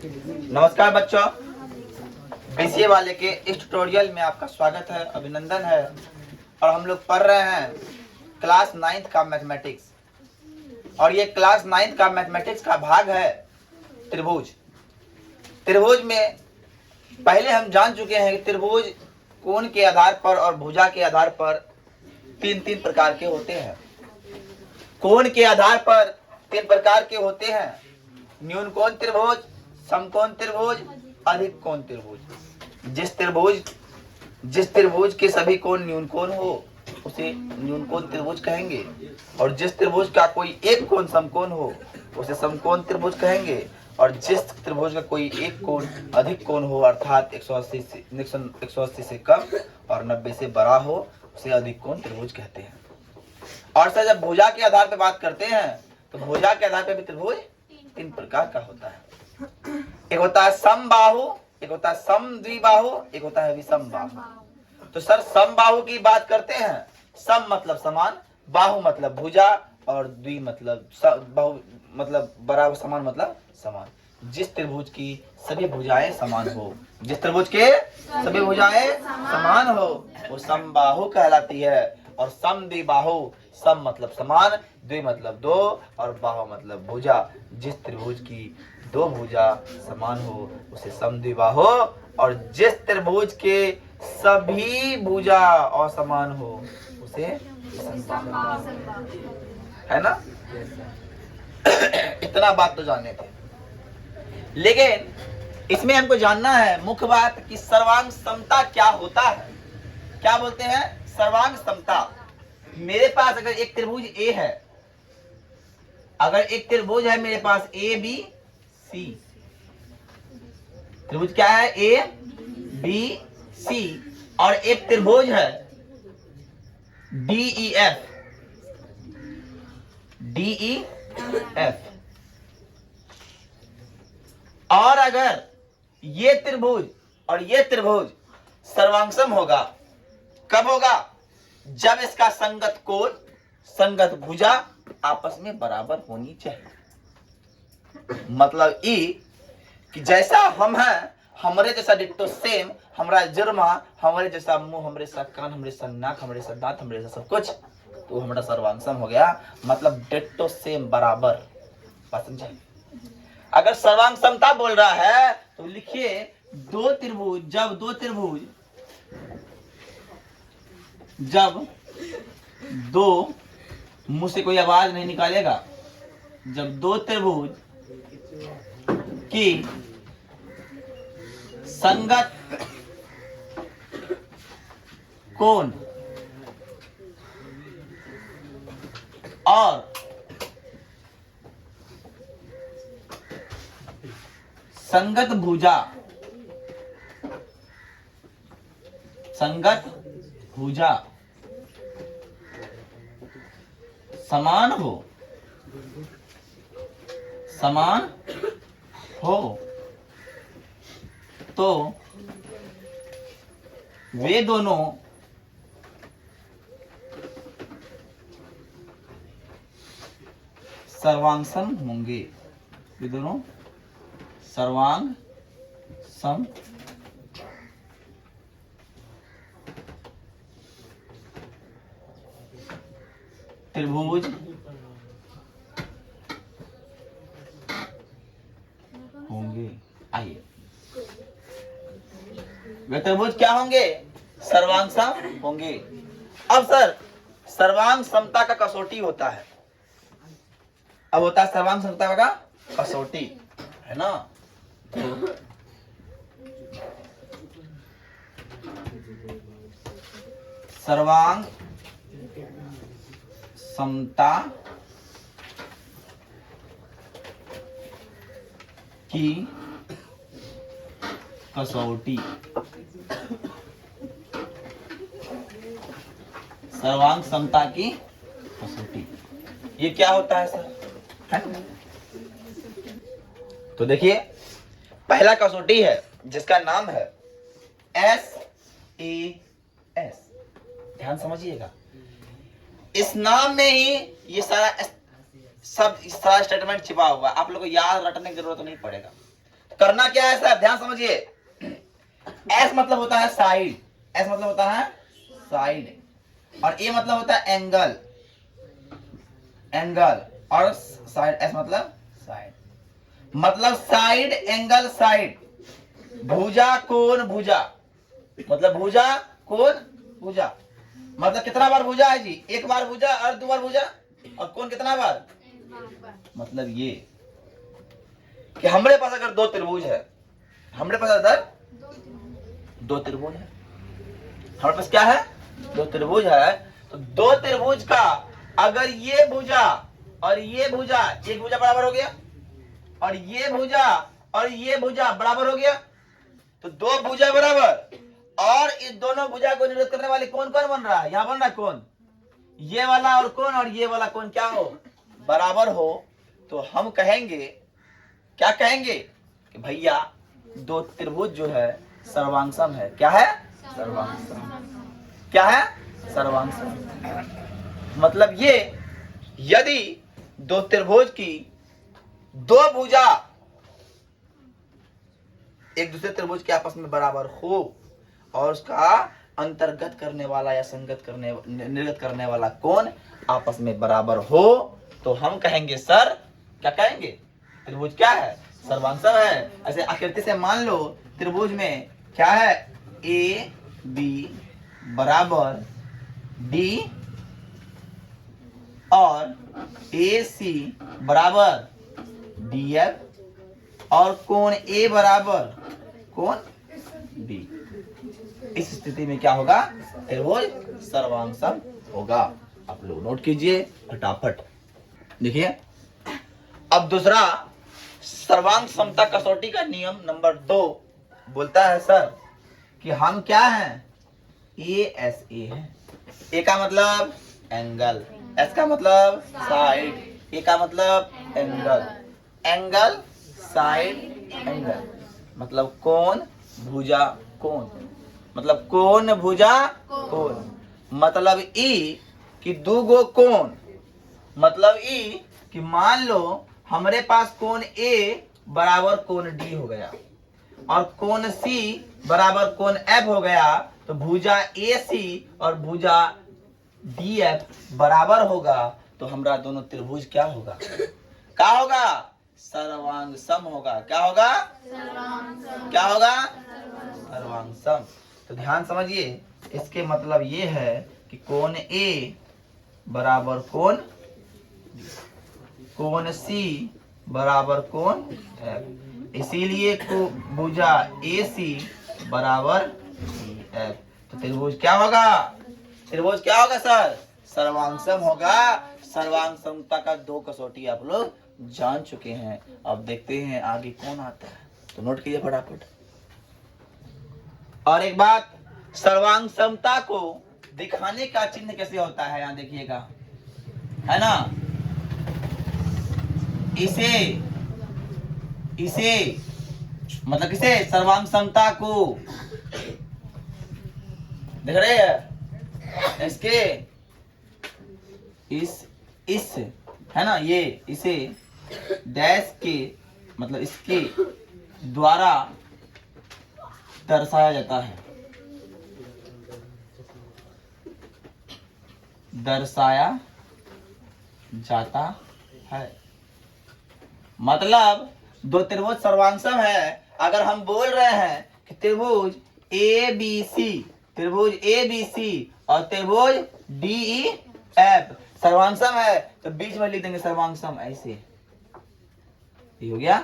नमस्कार बच्चों, बीसीए वाले के इस ट्यूटोरियल में आपका स्वागत है, अभिनंदन है। और हम लोग पढ़ रहे हैं क्लास 9th का मैथमेटिक्स, और ये क्लास 9th का मैथमेटिक्स का भाग है त्रिभुज। त्रिभुज में पहले हम जान चुके हैं कि त्रिभुज कोण के आधार पर और भुजा के आधार पर तीन प्रकार के होते हैं। कोण के आधार पर 3 प्रकार के होते हैं: न्यून कोण त्रिभुज, समकोण त्रिभुज, अधिक कोण त्रिभुज। जिस त्रिभुज के सभी कोण न्यून कोण हो उसे न्यून कोण त्रिभुज कहेंगे, और जिस त्रिभुज का कोई एक कोण समकोण हो उसे समकोण त्रिभुज कहेंगे, और जिस त्रिभुज का कोई एक कोण अधिक कोण हो अर्थात 180 से कम और 90 से बड़ा हो उसे अधिक कोण त्रिभुज कहते हैं। और सर जब भुजा के आधार पर बात करते हैं तो भुजा के आधार पर भी त्रिभुज 3 प्रकार का होता है। एक होता है समबाहु, एक होता है समद्विबाहु, एक होता है विषमबाहु। तो सर समबाहु की बात करते हैं। सम मतलब समान, बाहु मतलब भुजा, और द्वि मतलब बाहु मतलब बराबर, समान मतलब समान। जिस त्रिभुज की सभी भुजाएं समान हो, जिस त्रिभुज के सभी भुजाएं समान हो वो समबाहु कहलाती है। और समद्विबाहु, सम मतलब समान, द्वि मतलब दो, और बाहु मतलब भुजा। जिस त्रिभुज की 2 भुजा समान हो उसे समद्विबाहु, और जिस त्रिभुज के सभी भुजा असमान हो उसे विषमबाहु, है ना। इतना बात तो जानने थे, लेकिन इसमें हमको जानना है मुख्य बात कि सर्वांग समता क्या होता है। क्या बोलते हैं? सर्वांग समता। मेरे पास अगर एक त्रिभुज ए है, अगर एक त्रिभुज है मेरे पास ए बी सी, त्रिभुज क्या है? ए बी सी, और एक त्रिभुज है डी ई एफ, और अगर ये त्रिभुज और ये त्रिभुज सर्वांगसम होगा, कब होगा? जब इसका संगत कोण, संगत भुजा आपस में बराबर होनी चाहिए। मतलब ई कि जैसा हम हैं, हमरे जैसा डिट्टो सेम, हमारा जुर्मा, हमारे जैसा मुंह, हमारे सा कान, हमारे सा नाक, हमारे सा दांत, हमारे जैसा सब कुछ, तो हमारा सर्वांगसम हो गया। मतलब डिट्टो सेम, बराबर। बात समझे? अगर सर्वांग समता बोल रहा है तो लिखिए जब दो, मुंह से कोई आवाज नहीं निकालेगा, जब 2 त्रिभुज की संगत कोण और संगत भुजा समान हो तो वे दोनों सर्वांगसम होंगे। वे दोनों सर्वांगसम त्रिभुज होंगे। आइए, वे त्रिभुज क्या होंगे? सर्वांगसम होंगे। अब सर सर्वांग समता का कसौटी होता है, अब होता है सर्वांग समता का कसौटी, है ना। सर्वांग समता की कसौटी, सर्वांग समता की कसौटी, ये क्या होता है सर? है? तो देखिए पहला कसौटी है जिसका नाम है SAS। ध्यान समझिएगा, इस नाम में ही ये सारा स्टेटमेंट छिपा हुआ है। आप लोग को याद रटने की जरूरत नहीं पड़ेगा। करना क्या है सर, ध्यान समझिए। एस मतलब होता है साइड, एस मतलब होता है साइड, और ए मतलब होता है एंगल, एंगल, और साइड, एस मतलब साइड, मतलब साइड एंगल साइड, भुजा कोण भुजा, मतलब भुजा कोण भुजा, मतलब कितना बार भुजा है जी, एक बार भुजा और दो बार भुजा, और कोण कितना बार, मतलब ये कि हमारे पास अगर दो त्रिभुज है, हमारे पास अगर दो त्रिभुज है, हमारे पास क्या है, दो त्रिभुज है, तो दो त्रिभुज का अगर ये भुजा और ये भुजा, एक भुजा बराबर हो गया, और ये भुजा और ये भुजा बराबर हो गया, तो दो भुजा बराबर, और इस दोनों भुजा को निरोध करने वाले कौन कौन बन रहा है, यहां बन रहा है कौन, ये वाला और कौन, और ये वाला कौन क्या हो, बराबर हो, तो हम कहेंगे, क्या कहेंगे कि भैया दो त्रिभुज जो है सर्वांगसम है। क्या है, सर्वांगसम, क्या है, सर्वांगसम, मतलब ये यदि दो त्रिभुज की दो भुजा एक दूसरे त्रिभुज के आपस में बराबर हो, और उसका अंतर्गत करने वाला या संगत करने, निर्गत करने वाला कोण आपस में बराबर हो, तो हम कहेंगे सर, क्या कहेंगे, त्रिभुज क्या है, सर्वांगसम है। ऐसे आकृति से मान लो त्रिभुज में क्या है, ए बी बराबर डी और ए सी बराबर डी एफ, और कोण ए बराबर कोण बी। इस स्थिति में क्या होगा, त्रिभुज सर्वांगसम होगा। आप लोग नोट कीजिए फटाफट, देखिए। अब दूसरा सर्वांग समता कसौटी का नियम नंबर 2 बोलता है सर कि हम क्या हैं, ए एस ए है। ए का मतलब एंगल, एस का मतलब साइड, ए का मतलब एंगल, एंगल साइड एंगल, मतलब कोण भुजा कोण, मतलब कोण भुजा कोण, मतलब ई कि दो गो कोण, मतलब ई कि मान लो हमारे पास कोण ए बराबर कोण डी हो गया, और कोण सी बराबर कोण एफ हो गया, तो भुजा ए सी और भुजा डी एफ बराबर होगा, तो हमारा दोनों त्रिभुज क्या होगा, क्या होगा, सर्वांगसम होगा। क्या होगा, क्या होगा, सर्वांगसम। तो ध्यान समझिए, इसके मतलब ये है कि कोण ए बराबर कोण, कोण सी बराबर कोण एफ, इसीलिए को भुजा ए सी बराबर एफ, तो त्रिभुज क्या होगा, त्रिभुज क्या होगा सर, सर्वांगसम होगा। सर्वांगसमता का 2 कसौटी आप लोग जान चुके हैं। अब देखते हैं आगे कौन आता है, तो नोट कीजिए फटाफट। और एक बात, सर्वांगसमता को दिखाने का चिन्ह कैसे होता है, यहां देखिएगा, है ना, इसे मतलब किसे, सर्वांगसमता को, देख रहे हैं, इसके इस है ना, ये इसे डैश के मतलब इसके द्वारा दर्शाया जाता है, दर्शाया जाता है, मतलब दो त्रिभुज सर्वांगसम है। अगर हम बोल रहे हैं कि त्रिभुज ए बी सी, त्रिभुज ए बी सी और त्रिभुज डी ई एफ सर्वांगसम है, तो बीच में लिख देंगे सर्वांगसम, ऐसे ये हो गया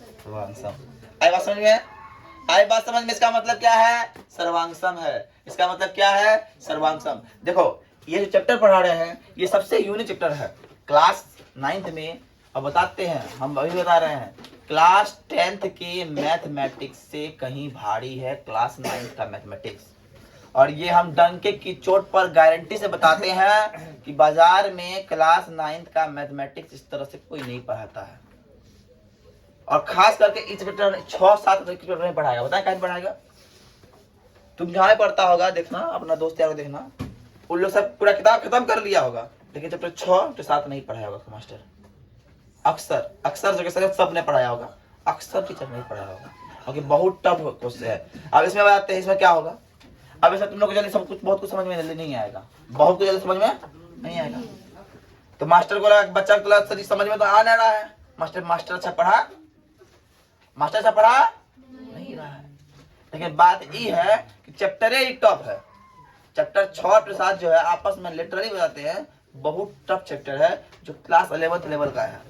सर्वांगसम। आई बात समझ में, आई बात समझ में, इसका मतलब क्या है, सर्वांगसम है, इसका मतलब क्या है, सर्वांगसम। देखो ये जो चैप्टर पढ़ा रहे हैं ये सबसे यूनिक चैप्टर है क्लास 9th में। अब बताते हैं, हम अभी बता रहे हैं, क्लास 10th के मैथमेटिक्स से कहीं भारी है क्लास 9th का मैथमेटिक्स, और ये हम डंके की चोट पर गारंटी से बताते हैं कि बाजार में क्लास 9th का मैथमेटिक्स इस तरह से कोई नहीं पढ़ाता है, और खास करके इस चैप्टर 6-7 चैप्टर नहीं पढ़ाएगा। बताए कैसे पढ़ाएगा, तुम जहाँ पढ़ता होगा देखना, अपना दोस्त यार को देखना, उन लोग सब पूरा किताब खत्म कर लिया होगा, लेकिन चैप्टर 6 से 7 नहीं पढ़ाया होगा मास्टर। अक्सर जगह सब ने पढ़ाया होगा, अक्सर टीचर नहीं पढ़ा होगा क्योंकि बहुत टफ क्वेश्चन है। अब इसमें बताते हैं इसमें क्या होगा। अब इसमें तुम लोग को जल्दी सब कुछ बहुत कुछ समझ में जल्दी नहीं आएगा, बहुत कुछ जल्दी समझ में नहीं आएगा। तो मास्टर को लगा बच्चा को लगा सर समझ में तो आ नहीं रहा है, मास्टर अच्छा पढ़ा, मास्टर अच्छा पढ़ा नहीं रहा है। लेकिन बात ये है कि चैप्टर ही टफ है। चैप्टर 6 और 7 जो है आपस में लिटरली बताते हैं बहुत टफ चैप्टर है जो क्लास 11th लेवल का है।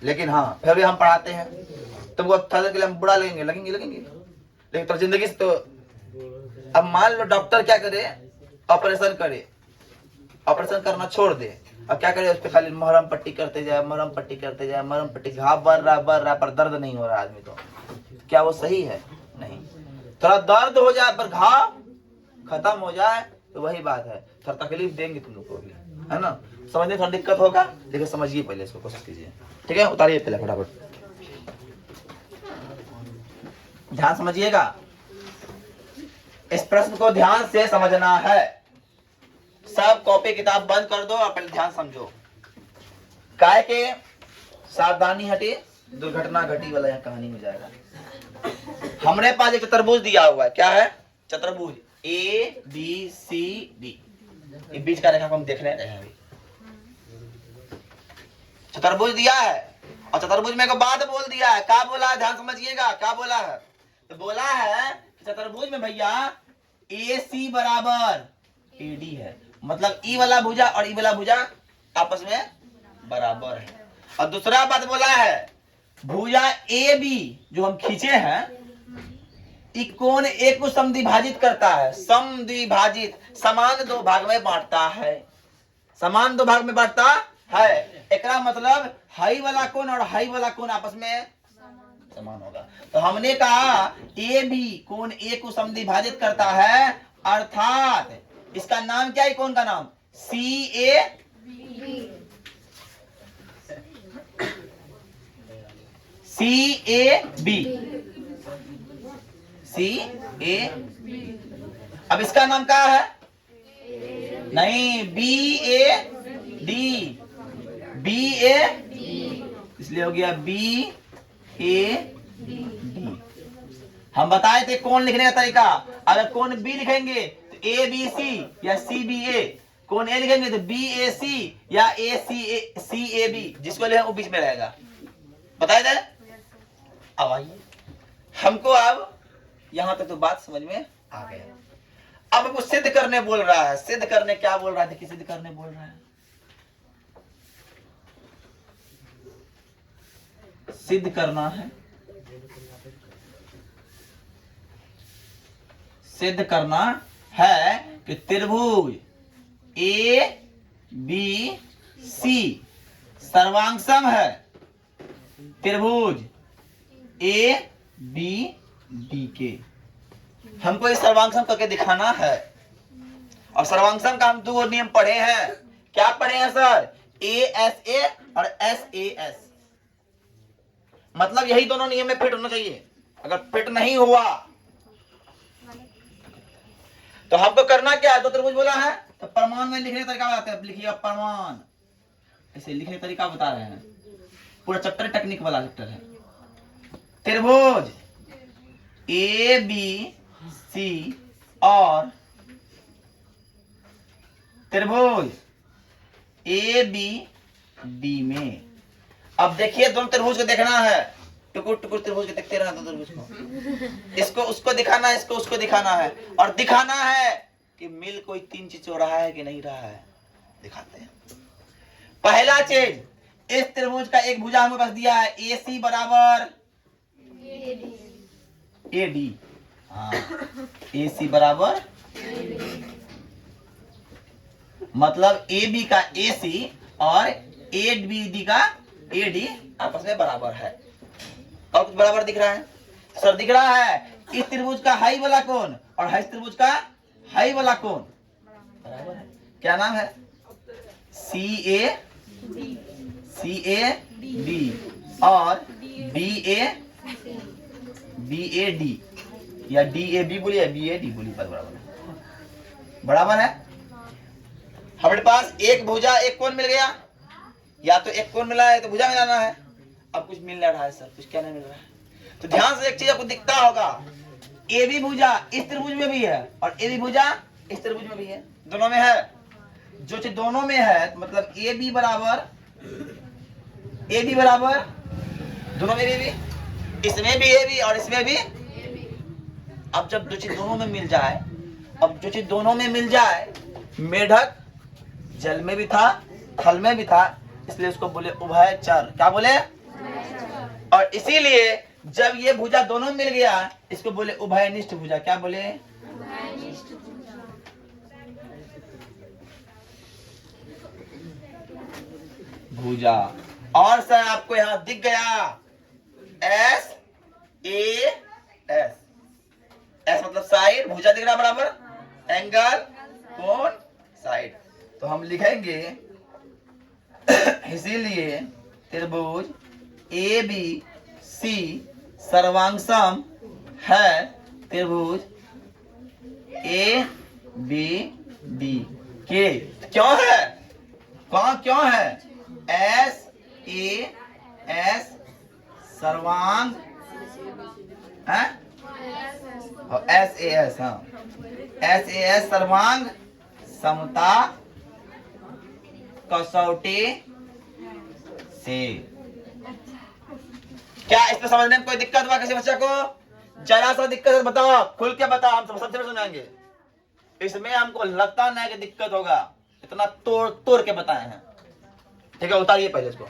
लेकिन हाँ फिर भी हम पढ़ाते हैं। तुमको थर्ड के लिए हम बुरा लगेंगे लेकिन तो जिंदगी से तो अब मान लो डॉक्टर क्या करे, ऑपरेशन करे, ऑपरेशन करना छोड़ दे, अब क्या करे उस पर खाली मरहम पट्टी करते जाए, मरहम पट्टी, घाव बढ़ रहा पर दर्द नहीं हो रहा आदमी को, क्या वो सही है? नहीं। थोड़ा दर्द हो जाए पर घाव खत्म हो जाए तो वही बात है। थोड़ा तकलीफ देंगे तुम लोग को भी, है ना, समझने थोड़ा दिक्कत होगा लेकिन समझिए पहले इसको, कोशिश कीजिए। ठीक है, उतारिए पहले फटाफट, ध्यान समझिएगा। इस प्रश्न को ध्यान से समझना है। सब कॉपी किताब बंद कर दो और पहले ध्यान समझो। काय के सावधानी हटी दुर्घटना घटी वाला यह कहानी में जाएगा। हमरे पास एक चतुर्भुज दिया हुआ है, क्या है? चतुर्भुज ABCD, ये बीच का रेखा को हम देख रहे हैं। चतुर्भुज दिया है और चतुर्भुज में एक बात बोल दिया है। क्या बोला है? ध्यान समझिएगा क्या बोला है। तो बोला है चतुर्भुज में भैया AC बराबर AD है, मतलब ई वाला भुजा और ई वाला भुजा आपस में बराबर है। और दूसरा बात बोला है भुजा AB जो हम खींचे हैं कोण एक को समद्विभाजित करता है, समद्विभाजित, समान दो भाग में बांटता है, समान दो भाग में बांटता है। एकरा मतलब हाई वाला कोण और हाई वाला कोण आपस में समान होगा। तो हमने कहा AB कोण A को समद्विभाजित करता है, अर्थात इसका नाम क्या है? कोण का नाम CAB। अब इसका नाम क्या है? नहीं, BAD, इसलिए हो गया BAD। हम बताए थे कौन लिखने का तरीका। अगर कौन B लिखेंगे तो ABC या CBA, कौन A लिखेंगे तो BAC या CAB, जिसको लिखेंगे वो बीच में रहेगा। बताए थे। अब आइए, हमको अब यहां तक तो बात समझ में आ गया। अब वो सिद्ध करने बोल रहा है। सिद्ध करने क्या बोल रहा है? देखिए सिद्ध करने बोल रहा है, सिद्ध करना है, सिद्ध करना है कि त्रिभुज ABC सर्वांगसम है त्रिभुज ABD के। हमको इस सर्वांगसम करके दिखाना है। और सर्वांगसम का हम दो नियम पढ़े हैं। क्या पढ़े हैं सर? ASA और SAS, मतलब यही दोनों नियम में फिट होना चाहिए। अगर फिट नहीं हुआ तो हमको करना क्या है? दो त्रिभुज बोला है तो प्रमाण में लिखने का तरीका बताते हैं। लिखिएगा प्रमाण, ऐसे लिखने का तरीका बता रहे हैं। पूरा चैप्टर टेक्निक वाला चैप्टर है। त्रिभुज ABC और त्रिभुज ABD में, अब देखिए दोनों त्रिभुज को देखना है। टुकुर टुकुर त्रिभुज को देखते रहना, त्रिभुज को, इसको उसको दिखाना है, इसको उसको दिखाना है, और दिखाना है कि मिल कोई तीन चीज हो रहा है कि नहीं रहा है। दिखाते हैं। पहला चीज, इस त्रिभुज का एक भुजा हमें पास दिया है AC बराबर AD। हाँ, AC बराबर मतलब AB का AC और ABD का AD आपस में बराबर है। और कुछ बराबर दिख रहा है सर? दिख रहा है। इस त्रिभुज का हाई वाला कोण और इस त्रिभुज का हाई वाला कोण बराबर है। क्या नाम है? CAD और BAD या DAB बोलिए, BAD बोलिए, बराबर है। हमारे पास एक भुजा एक कोण मिल गया, या तो एक कोण मिला है तो भुजा मिलाना है। अब कुछ मिल नहीं रहा है सर, कुछ क्या नहीं मिल रहा है। तो ध्यान से एक चीज आपको दिखता होगा, ए बी भुजा इस त्रिभुज में भी है और ए बी भुजा इस त्रिभुज में भी है, दोनों में है। जो चीज दोनों में है मतलब ए बी बराबर दोनों में भी, इसमें भी ए बी और इसमें भी। अब जब जो चीज दोनों में मिल जाए, मेढक जल में भी था थल में भी था, इसलिए उसको बोले उभयचर। क्या बोले? और इसीलिए जब ये भुजा दोनों मिल गया इसको बोले उभयनिष्ठ भुजा। क्या बोले? भुजा। और सर आपको यहां दिख गया एस ए एस, एस मतलब साइड, भुजा दिख रहा बराबर, एंगल कोण साइड। तो हम लिखेंगे इसीलिए त्रिभुज ए बी सी सर्वांगसम है त्रिभुज ए बी डी के। क्यों है? क्यों है? एस ए एस सर्वांग है, एस ए एस, हाँ एस ए एस सर्वांग समता कसौटी से। क्या इसमें समझने में कोई दिक्कत हुआ किसी बच्चे को? जरा सा दिक्कत है बताओ, खुल के बताओ, हम सबसे सुनाएंगे। इसमें हमको लगता नहीं कि दिक्कत होगा, इतना तोड़ के बताए हैं। ठीक है, उतारिए पहले इसको।